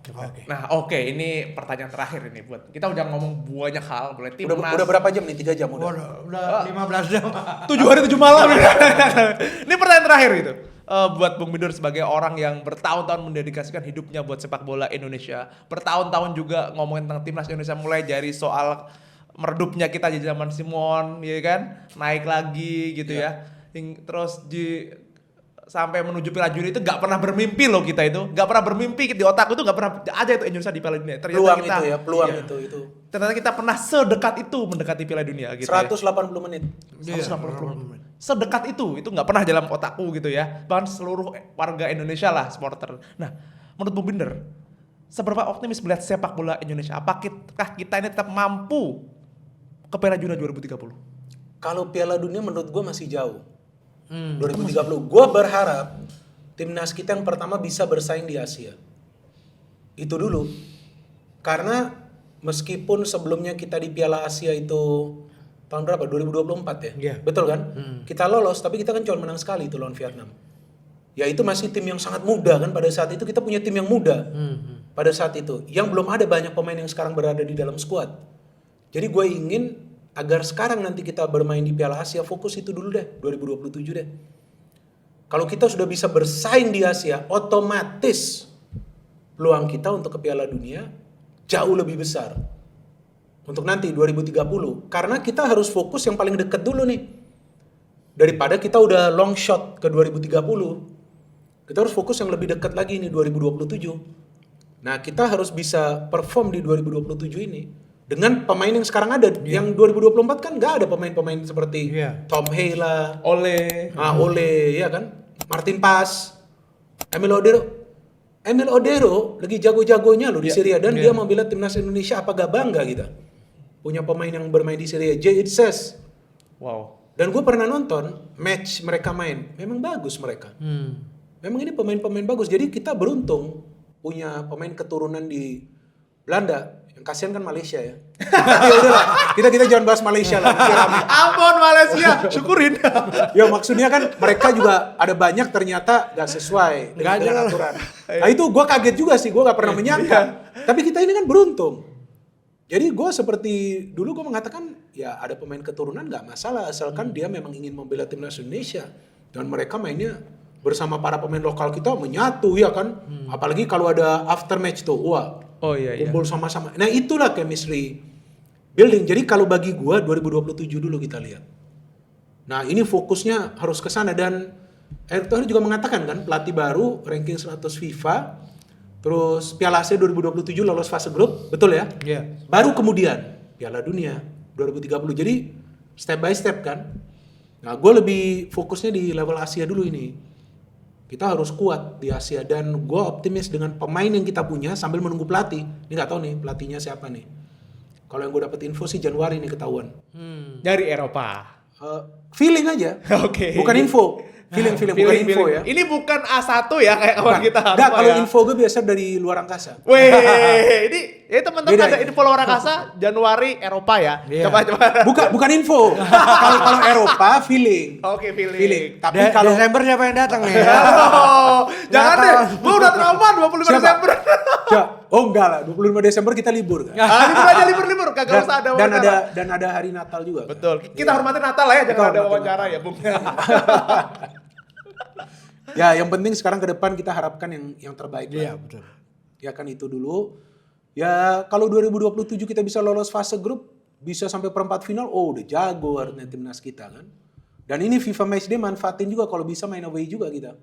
Oke. Nah, oke, ini pertanyaan terakhir ini buat kita udah ngomong banyak hal, boleh timnas. Udah berapa jam nih? 3 jam udah. Udah 15 jam. 7 hari 7 malam. Ini pertanyaan terakhir gitu. Buat Bung Bidur sebagai orang yang bertahun-tahun mendedikasikan hidupnya buat sepak bola Indonesia, bertahun-tahun juga ngomongin tentang timnas Indonesia, mulai dari soal meredupnya kita di zaman Simon, ya kan, naik lagi gitu ya. Terus sampai menuju Piala Dunia itu gak pernah bermimpi loh kita itu, gak pernah bermimpi di otak itu, gak pernah ada itu Indonesia di Piala Dunia. Ternyata Peluang kita, itu ya, peluang iya. itu. Ternyata kita pernah sedekat itu mendekati Piala Dunia gitu 180 ya. menit. 180 menit. Sedekat itu nggak pernah dalam otakku gitu ya. Bahkan seluruh warga Indonesia lah supporter. Nah, menurut Bung Binder, seberapa optimis melihat sepak bola Indonesia? Apakah kita ini tetap mampu ke Piala Dunia 2030? Kalau Piala Dunia menurut gue masih jauh. 2030. Gue berharap timnas kita yang pertama bisa bersaing di Asia. Itu dulu. Karena meskipun sebelumnya kita di Piala Asia itu tahun berapa? 2024 ya? Iya. Betul kan? Kita lolos, tapi kita kan cuma menang sekali itu lawan Vietnam. Ya itu masih tim yang sangat muda kan, pada saat itu kita punya tim yang muda. Pada saat itu. Yang belum ada banyak pemain yang sekarang berada di dalam skuad. Jadi gue ingin agar sekarang nanti kita bermain di Piala Asia, fokus itu dulu deh, 2027 deh. Kalau kita sudah bisa bersaing di Asia, otomatis peluang kita untuk ke Piala Dunia jauh lebih besar. Untuk nanti 2030. Karena kita harus fokus yang paling dekat dulu nih. Daripada kita udah long shot ke 2030. Kita harus fokus yang lebih dekat lagi nih 2027. Nah, kita harus bisa perform di 2027 ini dengan pemain yang sekarang ada. Yang 2024 kan nggak ada pemain-pemain seperti Tom Hay lah, Ole, ya kan, Martin Paes, Emil Odero lagi jago-jagonya loh di Syria dan dia membela timnas Indonesia, apa gak bangga kita punya pemain yang bermain di Syria. Jay Itzes. Wow. Dan gue pernah nonton match mereka main, memang bagus mereka. Memang ini pemain-pemain bagus. Jadi kita beruntung punya pemain keturunan di Belanda. Yang kasihan kan Malaysia ya. Ya udahlah, kita jangan bahas Malaysia lah. Ampun Malaysia, syukurin. Ya maksudnya kan mereka juga ada banyak ternyata gak sesuai dengan aturan. Nah itu gue kaget juga sih, gue gak pernah menyangka. Tapi kita ini kan beruntung. Jadi gue seperti dulu gue mengatakan ya ada pemain keturunan gak masalah asalkan dia memang ingin membela timnas Indonesia. Dan mereka mainnya bersama para pemain lokal kita menyatu ya kan. Apalagi kalau ada after match tuh, wah. Oh iya. Kumpul sama-sama. Nah itulah chemistry building. Jadi kalau bagi gua 2027 dulu kita lihat. Nah ini fokusnya harus ke sana dan Erick Thohir juga mengatakan kan pelatih baru ranking 100 FIFA. Terus Piala Asia 2027 lolos fase grup, betul ya? Iya. Baru kemudian Piala Dunia 2030. Jadi step by step kan. Nah gue lebih fokusnya di level Asia dulu ini. Kita harus kuat di Asia dan gue optimis dengan pemain yang kita punya sambil menunggu pelatih. Ini nggak tahu nih pelatihnya siapa nih. Kalau yang gue dapet info sih Januari nih ketahuan. Dari Eropa. Feeling aja. Oke. Bukan info. Feeling bukan info ya. Ini bukan A1 ya kayak kawan kita. Enggak, kalau ya. info gue biasa dari luar angkasa. Weh, ini ya teman-teman Beda ada ya? info luar angkasa Januari Eropa ya. Iya. Coba. Bukan info. Kalau Eropa feeling. Oke, feeling. Tapi kalau Desember siapa yang datang nih? Oh, jangan deh. Gua udah trauma 25 Siapa? Desember. Oh enggak lah, 25 Desember kita libur kan. Libur aja libur. Kagak usah ada wawancara. Dan ada hari Natal juga. Betul. Kita hormati Natal lah ya, jangan ada wawancara ya, Bung. Ya, yang penting sekarang ke depan kita harapkan yang terbaik. Iya, betul. Ya kan itu dulu. Ya kalau 2027 kita bisa lolos fase grup, bisa sampai perempat final, oh udah jago artinya timnas kita kan. Dan ini FIFA Matchday manfaatin juga kalau bisa main away juga kita.